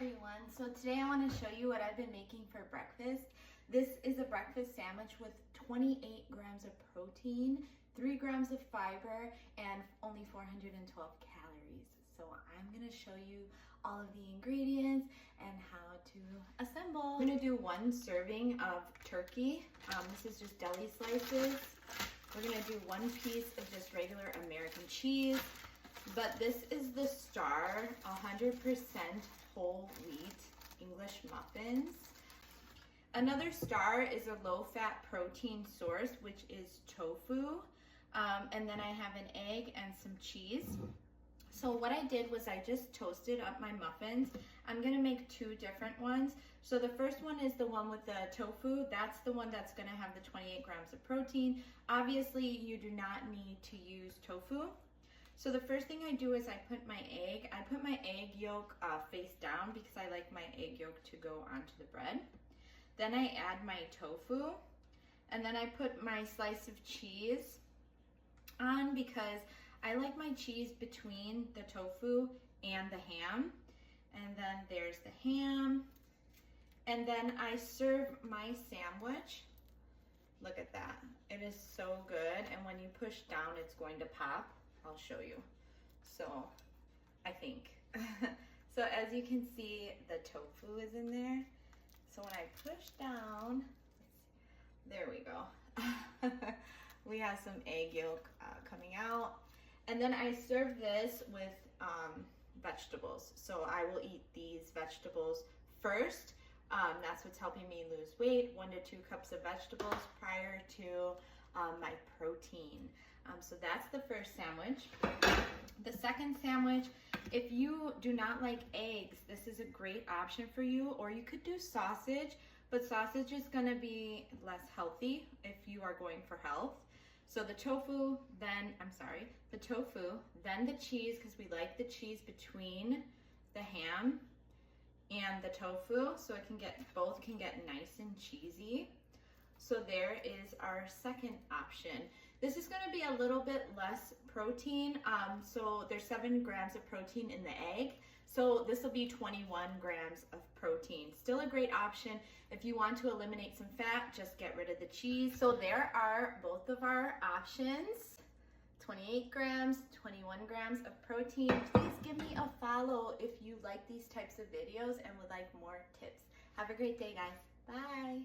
everyone. So today I want to show you what I've been making for breakfast. This is a breakfast sandwich with 28 grams of protein, 3 grams of fiber, and only 412 calories. So I'm going to show you all of the ingredients and how to assemble. I'm going to do 1 serving of turkey. This is just deli slices. We're going to do 1 piece of just regular American cheese. But this is the Star 100% whole wheat English muffins. Another Star is a low-fat protein source, which is tofu. And then I have an egg and some cheese. So what I did was I just toasted up my muffins. I'm gonna make 2 different ones. So the first one is the one with the tofu. That's the one that's gonna have the 28 grams of protein. Obviously, you do not need to use tofu. So the first thing I do is I put my egg yolk face down because I like my egg yolk to go onto the bread. Then I add my tofu, and then I put my slice of cheese on because I like my cheese between the tofu and the ham. And then there's the ham. And then I serve my sandwich. Look at that. It is so good. And when you push down, it's going to pop. I'll show you. So I think. So as you can see, the tofu is in there. So when I push down, there we go. We have some egg yolk coming out. And then I serve this with vegetables. So I will eat these vegetables first. That's what's helping me lose weight, 1 to 2 cups of vegetables prior to my protein. So that's the first sandwich. The second sandwich, if you do not like eggs, this is a great option for you, or you could do sausage, but sausage is gonna be less healthy if you are going for health. So the tofu, then the cheese, because we like the cheese between the ham and the tofu, so it can get, both can get nice and cheesy. So there is our second option. This is gonna be a little bit less protein. So there's 7 grams of protein in the egg. So this will be 21 grams of protein. Still a great option. If you want to eliminate some fat, just get rid of the cheese. So there are both of our options. 28 grams, 21 grams of protein. Please give me a follow if you like these types of videos and would like more tips. Have a great day, guys. Bye.